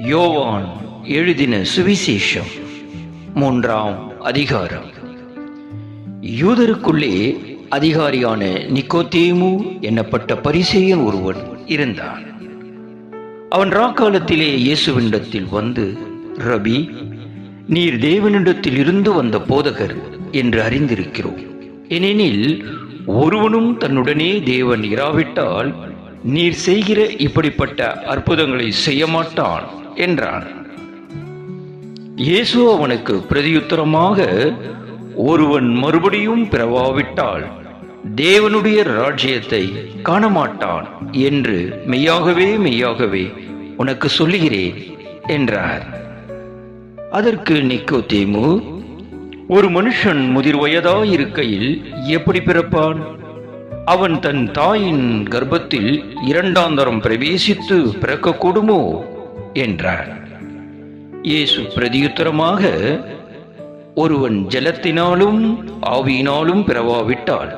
யோவான் எழுதின சுவிசேஷம் 3ஆம் அதிகாரம். யூதருக்குள்ளே அதிகாரியான நிக்கோதேமு என்னப்பட்ட பரிசேயன் ஒருவன் இருந்தான். அவன் ராக்காலத்திலே இயேசுவினிடத்தில் வந்து, ரபி, நீர் தேவனிடத்தில் இருந்து வந்த போதகர் என்று அறிந்திருக்கிறோம். ஏனெனில் ஒருவனும் தன்னுடனே தேவன் இராவிட்டால் நீர் செய்கிற இப்படிப்பட்ட அற்புதங்களை செய்ய மாட்டான் என்றான். இயேசு அவனுக்கு பிரதியுத்தரமாக, ஒருவன் மறுபடியும் பிறவாவிட்டால் தேவனுடைய ராஜ்யத்தை காணமாட்டான் என்று மெய்யாகவே மெய்யாகவே உனக்கு சொல்லுகிறேன் என்றார். அதற்கு நிக்கோதேமு, ஒரு மனுஷன் முதிர் வயதாயிருக்கையில் எப்படி பிறப்பான்? அவன் தன் தாயின் கர்ப்பத்தில் 2ஆம் தரம் பிரவேசித்து பிறக்கக்கூடுமோ என்றார். இயேசு பிரதியுத்தரமாக, ஒருவன் ஜலத்தினாலும் ஆவியினாலும் பிறவாவிட்டால்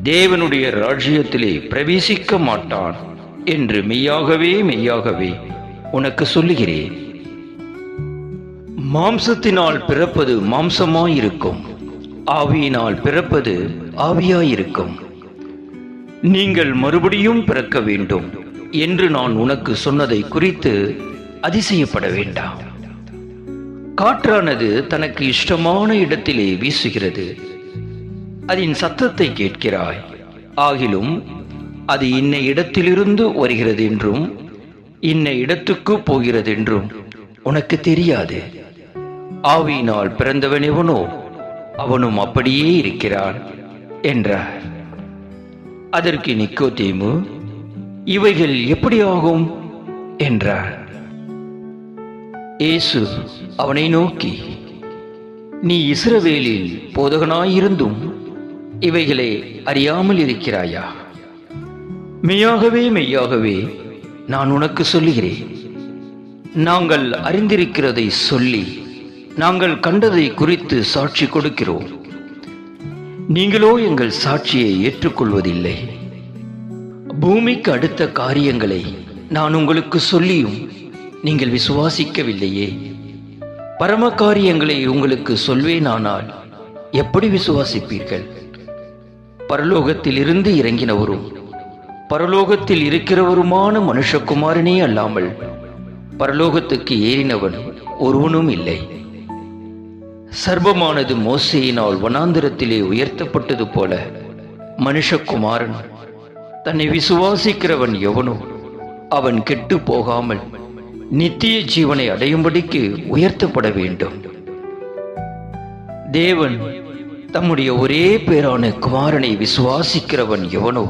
தேவனுடைய ராஜ்யத்திலே பிரவேசிக்க மாட்டான் என்று மெய்யாகவே மெய்யாகவே உனக்கு சொல்லுகிறேன். மாம்சத்தினால் பிறப்பது மாம்சமாயிருக்கும், ஆவியினால் பிறப்பது ஆவியாயிருக்கும். நீங்கள் மறுபடியும் பிறக்க வேண்டும் என்று நான் உனக்கு சொன்னதை குறித்து அதிசயப்பட வேண்டாம். காற்றானது தனக்கு இஷ்டமான இடத்திலே வீசுகிறது, அதன் சத்தத்தை கேட்கிறாய், ஆகிலும் அது இன்ன இடத்திலிருந்து வருகிறது என்றும் இன்ன இடத்துக்கு போகிறது என்றும் உனக்கு தெரியாது. ஆவியினால் பிறந்தவன் எவனோ அவனும் அப்படியே இருக்கிறான் என்றார். அதற்கு நிக்கோதேமு, இவைகள் எப்படி ஆகும் என்றார். இயேசு அவனை நோக்கி, நீ இஸ்ரவேலில் போதகனாயிருந்தும் இவைகளை அறியாமல் இருக்கிறாயா? மெய்யாகவே மெய்யாகவே நான் உனக்கு சொல்லுகிறேன், நாங்கள் அறிந்திருக்கிறதை சொல்லி நாங்கள் கண்டதை குறித்து சாட்சி கொடுக்கிறோம், நீங்களோ எங்கள் சாட்சியை ஏற்றுக்கொள்வதில்லை. பூமிக்கு அடுத்த காரியங்களை நான் உங்களுக்கு சொல்லியும் நீங்கள் விசுவாசிக்கவில்லையே. பரம காரியங்களை உங்களுக்கு சொல்வேனானால் எப்படி விசுவாசிப்பீர்கள்? பரலோகத்தில் இருந்து இறங்கினவரும் பரலோகத்தில் இருக்கிறவருமான மனுஷகுமாரனே அல்லாமல் பரலோகத்துக்கு ஏறினவன் ஒருவனும் இல்லை. சர்ப்பமானது மோசேயினால் வனாந்திரத்திலே உயர்த்தப்பட்டது போல மனுஷகுமாரன் தன்னை விசுவாசிக்கிறவன் எவனோ அவன் கெட்டு போகாமல் நித்திய ஜீவனை அடையும்படிக்கு உயர்த்தப்பட வேண்டும். தேவன் தம்முடைய ஒரே பேரான குமாரனை விசுவாசிக்கிறவன் எவனோ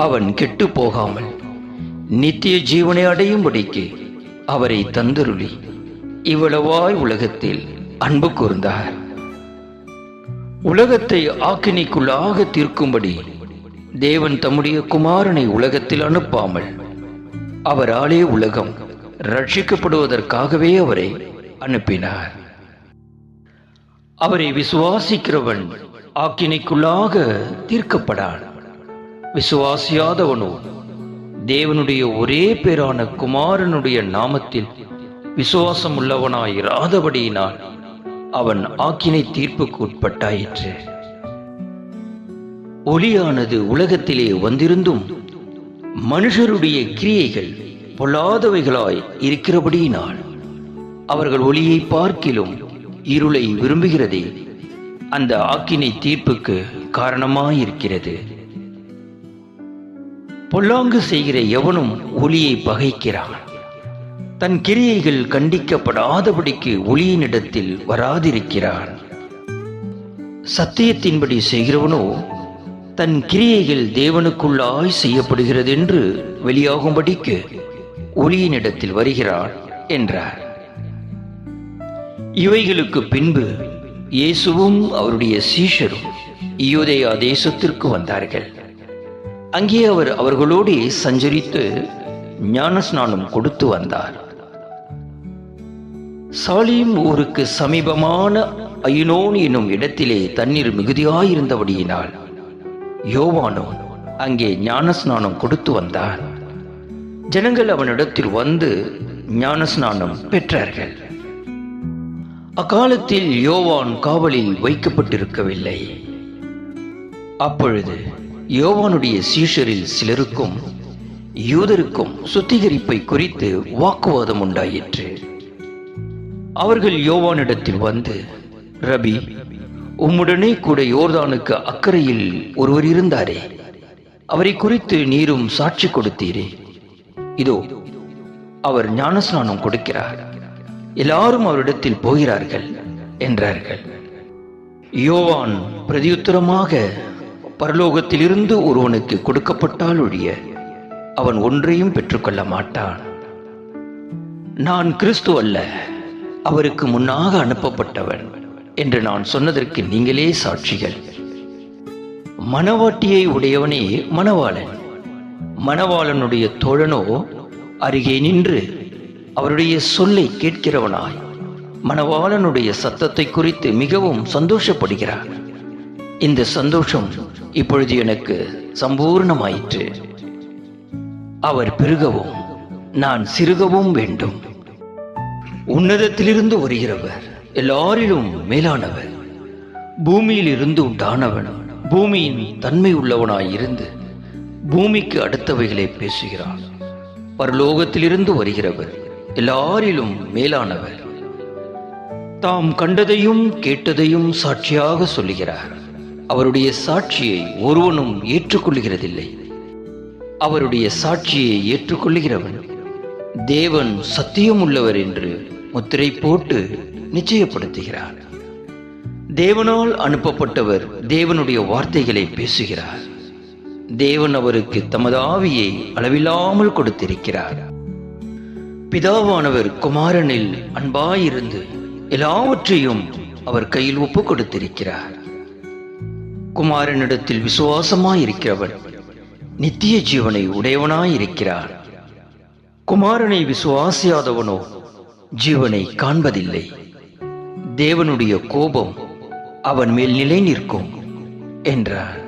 அவன் கெட்டு போகாமல் நித்திய ஜீவனை அடையும்படிக்கு அவரை தந்தருளி இவ்வளவாய் உலகத்தில் அன்பு கூர்ந்தார். உலகத்தை ஆக்கினைக்குள்ளாக தீர்க்கும்படி தேவன் தம்முடைய குமாரனை உலகத்தில் அனுப்பாமல் அவராலே உலகம் ரட்சிக்கப்படுவதற்காகவே அவரை அனுப்பினார். அவரை விசுவாசிக்கிறவன் ஆக்கினைக்குள்ளாக தீர்க்கப்படான். விசுவாசியாதவனோ தேவனுடைய ஒரே பேரான குமாரனுடைய நாமத்தில் விசுவாசம் உள்ளவனாயிராதபடியினால் அவன் ஆக்கினை தீர்ப்புக்கு உட்பட்டாயிற்று. ஒளியானது உலகத்திலே வந்திருந்தும் மனுஷருடைய கிரியைகள் பொல்லாதவைகளாய் இருக்கிறபடியினால் அவர்கள் ஒளியை பார்க்கிலும் இருளை விரும்புகிறதே அந்த ஆக்கினை தீர்ப்புக்கு காரணமாயிருக்கிறது. பொல்லாங்கு செய்கிற எவனும் ஒளியை பகைக்கிறான், தன் கிரியைகள் கண்டிக்கப்படாதபடிக்கு ஒளியினிடத்தில் வராதிருக்கிறான். சத்தியத்தின்படி செய்கிறவனோ தன் கிரியைகள் தேவனுக்குள்ளாய் செய்யப்படுகிறது என்று வெளியாகும்படிக்கு ஒளியினிடத்தில் வருகிறான் என்றார். இவைகளுக்கு பின்பு இயேசுவும் அவருடைய சீஷரும் யூதேயா தேசத்திற்கு வந்தார்கள். அங்கே அவர் அவர்களோடு சஞ்சரித்து ஞானஸ்நானம் கொடுத்து வந்தார். சாலீம் ஊருக்கு சமீபமான ஐனோன் என்னும் இடத்திலே தண்ணீர் மிகுதியாயிருந்தபடியினால் யோவானோ அங்கே ஞானஸ்நானம் கொடுத்து வந்தார். ஜனங்கள் அவனிடத்தில் வந்து ஞானஸ்நானம் பெற்றார்கள். அக்காலத்தில் யோவான் காவலில் வைக்கப்பட்டிருக்கவில்லை. அப்பொழுது யோவானுடைய சீஷரில் சிலருக்கும் யூதருக்கும் சுத்திகரிப்பை குறித்து வாக்குவாதம் உண்டாயிற்று. அவர்கள் யோவானிடத்தில் வந்து, ரபி, உம்முடனே கூட யோர்தானுக்கு அக்கறையில் ஒருவர் இருந்தாரே, அவரை குறித்து நீரும் சாட்சி கொடுத்தீரே. இதோ அவர் ஞானஸ்நானம் கொடுக்கிறார், எல்லாரும் அவரிடத்தில் போகிறார்கள் என்றார்கள். யோவான் பிரதியுத்தரமாக, பரலோகத்திலிருந்து ஒருவனுக்கு கொடுக்கப்பட்டால் ஒழிய அவன் ஒன்றையும் பெற்றுக்கொள்ள மாட்டான். நான் கிறிஸ்து அல்ல, அவருக்கு முன்னாக அனுப்பப்பட்டவன் என்று நான் சொன்னதற்கு நீங்களே சாட்சிகள். மணவாட்டியை உடையவனே மணவாளன், மணவாளனுடைய தோழனோ அருகே நின்று அவருடைய சொல்லை கேட்கிறவனாய் மணவாளனுடைய சத்தத்தை குறித்து மிகவும் சந்தோஷப்படுகிறார். இந்த சந்தோஷம் இப்பொழுது எனக்கு சம்பூர்ணமாயிற்று. அவர் பெருகவும் நான் சிறுகவும் வேண்டும். உன்னதத்திலிருந்து வருகிறவர் எல்லாரிலும் மேலானவர், பூமியில் இருந்து உண்டானவன், பூமியின் தன்மை உள்ளவனாயிருந்து பூமிக்கு அடுத்தவைகளை பேசுகிறார். பரலோகத்திலிருந்து வருகிறவர் எல்லாரிலும் மேலானவர், தாம் கண்டதையும் கேட்டதையும் சாட்சியாக சொல்லுகிறார். அவருடைய சாட்சியை ஒருவனும் ஏற்றுக்கொள்கிறதில்லை. அவருடைய சாட்சியை ஏற்றுக்கொள்கிறவன் தேவன் சத்தியம் உள்ளவர் என்று முத்திரை போட்டு நிச்சயப்படுத்துகிறார். தேவனால் அனுப்பப்பட்டவர் தேவனுடைய வார்த்தைகளை பேசுகிறார். தேவன் அவருக்கு தமது ஆவியை அளவில்லாமல் கொடுத்திருக்கிறார். பிதாவானவர் குமாரனில் அன்பாயிருந்து எல்லாவற்றையும் அவர் கையில் ஒப்பு கொடுத்திருக்கிறார். குமாரனிடத்தில் விசுவாசமாயிருக்கிறவன் நித்திய ஜீவனை உடையவனாயிருக்கிறார். குமாரனை விசுவாசியாதவனோ ஜீவனை காண்பதில்லை. தேவனுடைய கோபம் அவன் மேல் நிலை நிற்கும் என்றார்.